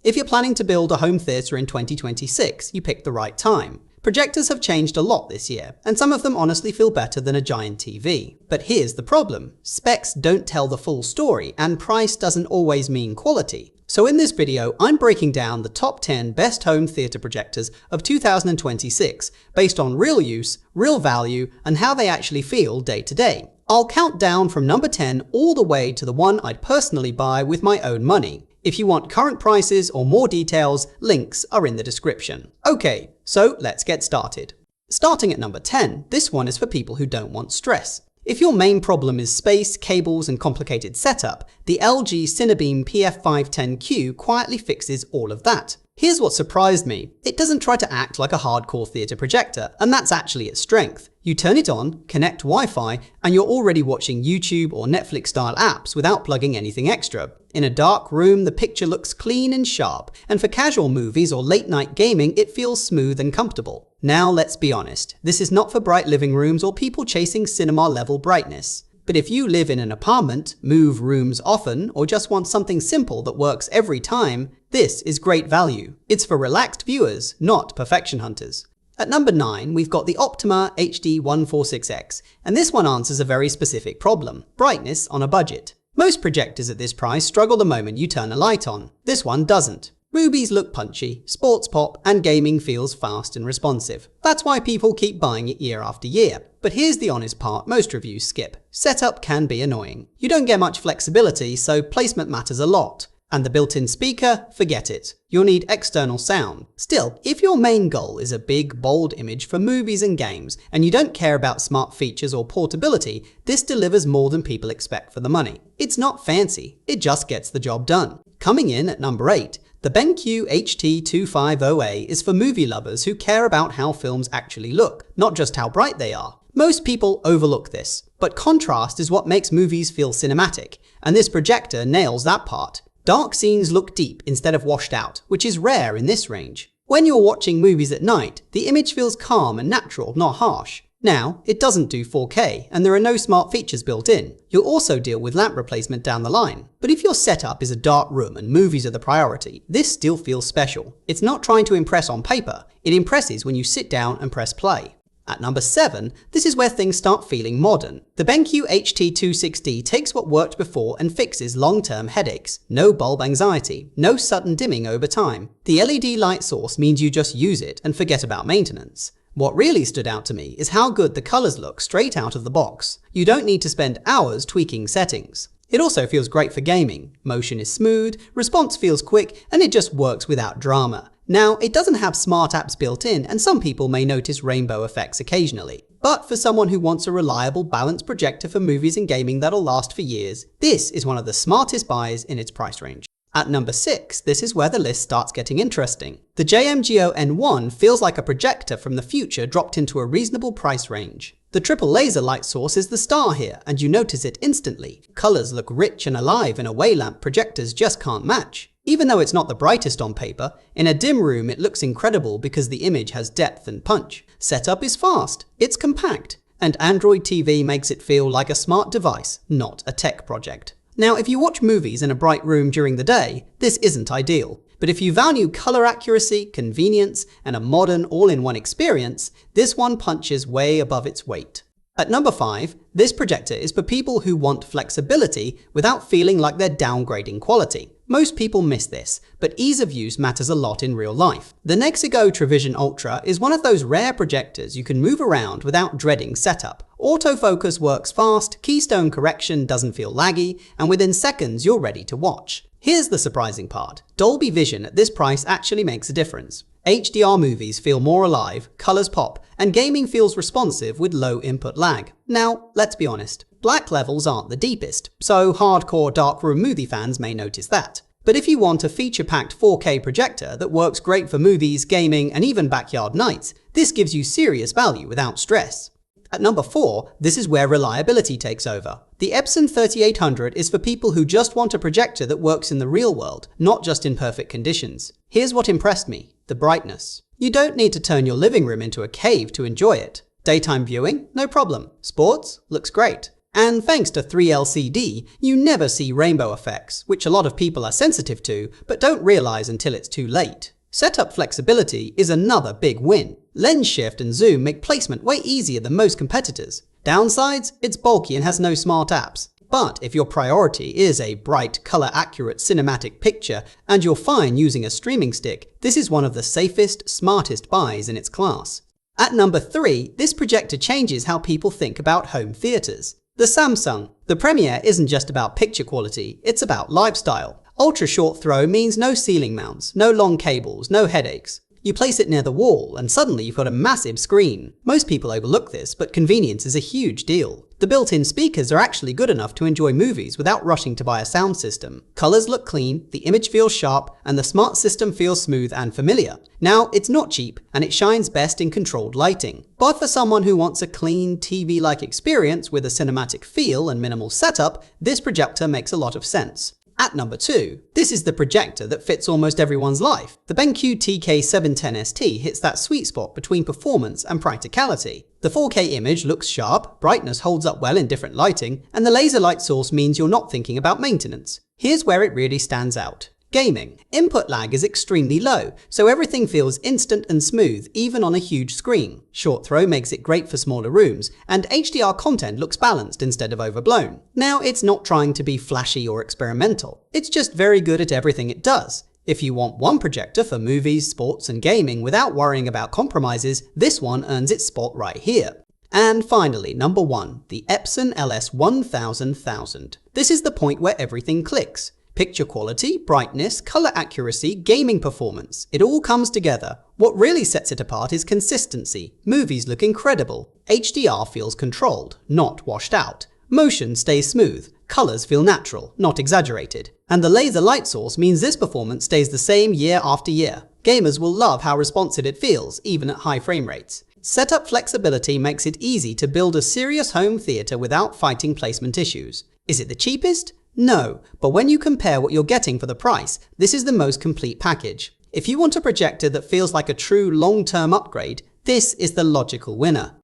If you're planning to build a home theater in 2026, you picked the right time. Projectors have changed a lot this year, and some of them honestly feel better than a giant TV. But here's the problem. Specs don't tell the full story, and price doesn't always mean quality. So in this video, I'm breaking down the top 10 best home theater projectors of 2026, based on real use, real value, and how they actually feel day to day. I'll count down from number 10 all the way to the one I'd personally buy with my own money. If you want current prices or more details, links are in the description. Okay, so let's get started. Starting at number 10, this one is for people who don't want stress. If your main problem is space, cables, and complicated setup, the LG Cinebeam PF510Q quietly fixes all of that. Here's what surprised me. It doesn't try to act like a hardcore theater projector, and that's actually its strength. You turn it on, connect Wi-Fi, and you're already watching YouTube or Netflix-style apps without plugging anything extra. In a dark room, the picture looks clean and sharp, and for casual movies or late-night gaming, it feels smooth and comfortable. Now, let's be honest. This is not for bright living rooms or people chasing cinema-level brightness. But if you live in an apartment, move rooms often, or just want something simple that works every time, this is great value. It's for relaxed viewers, not perfection hunters. At number 9, we've got the Optima HD146X, and this one answers a very specific problem: brightness on a budget. Most projectors at this price struggle the moment you turn a light on. This one doesn't. Movies look punchy, sports pop, and gaming feels fast and responsive. That's why people keep buying it year after year. But here's the honest part most reviews skip. Setup can be annoying. You don't get much flexibility, so placement matters a lot. And the built-in speaker? Forget it. You'll need external sound. Still, if your main goal is a big, bold image for movies and games, and you don't care about smart features or portability, this delivers more than people expect for the money. It's not fancy, it just gets the job done. Coming in at number 8, the BenQ HT250A is for movie lovers who care about how films actually look, not just how bright they are. Most people overlook this, but contrast is what makes movies feel cinematic, and this projector nails that part. Dark scenes look deep instead of washed out, which is rare in this range. When you're watching movies at night, the image feels calm and natural, not harsh. Now, it doesn't do 4K, and there are no smart features built in. You'll also deal with lamp replacement down the line. But if your setup is a dark room and movies are the priority, this still feels special. It's not trying to impress on paper, it impresses when you sit down and press play. At number 7, this is where things start feeling modern. The BenQ HT260 takes what worked before and fixes long-term headaches. No bulb anxiety, no sudden dimming over time. The LED light source means you just use it and forget about maintenance. What really stood out to me is how good the colors look straight out of the box. You don't need to spend hours tweaking settings. It also feels great for gaming. Motion is smooth, response feels quick, and it just works without drama. Now, it doesn't have smart apps built in, and some people may notice rainbow effects occasionally. But for someone who wants a reliable, balanced projector for movies and gaming that'll last for years, this is one of the smartest buys in its price range. At number 6, this is where the list starts getting interesting. The JMGO N1 feels like a projector from the future dropped into a reasonable price range. The triple laser light source is the star here, and you notice it instantly. Colors look rich and alive in a way lamp projectors just can't match. Even though it's not the brightest on paper, in a dim room it looks incredible because the image has depth and punch. Setup is fast, it's compact, and Android TV makes it feel like a smart device, not a tech project. Now, if you watch movies in a bright room during the day, this isn't ideal. But if you value color accuracy, convenience, and a modern all-in-one experience, this one punches way above its weight. At number 5, this projector is for people who want flexibility without feeling like they're downgrading quality. Most people miss this, but ease of use matters a lot in real life. The Nexigo Travision Ultra is one of those rare projectors you can move around without dreading setup. Autofocus works fast, keystone correction doesn't feel laggy, and within seconds you're ready to watch. Here's the surprising part. Dolby Vision at this price actually makes a difference. HDR movies feel more alive, colors pop, and gaming feels responsive with low input lag. Now, let's be honest. Black levels aren't the deepest, so hardcore darkroom movie fans may notice that. But if you want a feature-packed 4K projector that works great for movies, gaming, and even backyard nights, this gives you serious value without stress. At number 4, this is where reliability takes over. The Epson 3800 is for people who just want a projector that works in the real world, not just in perfect conditions. Here's what impressed me: the brightness. You don't need to turn your living room into a cave to enjoy it. Daytime viewing? No problem. Sports? Looks great. And thanks to 3LCD, you never see rainbow effects, which a lot of people are sensitive to, but don't realize until it's too late. Setup flexibility is another big win. Lens shift and zoom make placement way easier than most competitors. Downsides? It's bulky and has no smart apps. But if your priority is a bright, color-accurate cinematic picture and you're fine using a streaming stick, this is one of the safest, smartest buys in its class. At number 3, this projector changes how people think about home theaters. The Samsung. The Premier isn't just about picture quality, it's about lifestyle. Ultra short throw means no ceiling mounts, no long cables, no headaches. You place it near the wall and suddenly you've got a massive screen. Most people overlook this, but convenience is a huge deal. The built-in speakers are actually good enough to enjoy movies without rushing to buy a sound system. Colors look clean, the image feels sharp, and the smart system feels smooth and familiar. Now, it's not cheap, and it shines best in controlled lighting. But for someone who wants a clean, TV-like experience with a cinematic feel and minimal setup, this projector makes a lot of sense. At number 2, this is the projector that fits almost everyone's life. The BenQ TK710ST hits that sweet spot between performance and practicality. The 4K image looks sharp, brightness holds up well in different lighting, and the laser light source means you're not thinking about maintenance. Here's where it really stands out. Gaming. Input lag is extremely low, so everything feels instant and smooth even on a huge screen. Short throw makes it great for smaller rooms, and HDR content looks balanced instead of overblown. Now, it's not trying to be flashy or experimental. It's just very good at everything it does. If you want one projector for movies, sports, and gaming without worrying about compromises, this one earns its spot right here. And finally, number 1, the Epson LS1000. This is the point where everything clicks. Picture quality, brightness, color accuracy, gaming performance. It all comes together. What really sets it apart is consistency. Movies look incredible. HDR feels controlled, not washed out. Motion stays smooth. Colors feel natural, not exaggerated. And the laser light source means this performance stays the same year after year. Gamers will love how responsive it feels, even at high frame rates. Setup flexibility makes it easy to build a serious home theater without fighting placement issues. Is it the cheapest? No, but when you compare what you're getting for the price, this is the most complete package. If you want a projector that feels like a true long-term upgrade, this is the logical winner.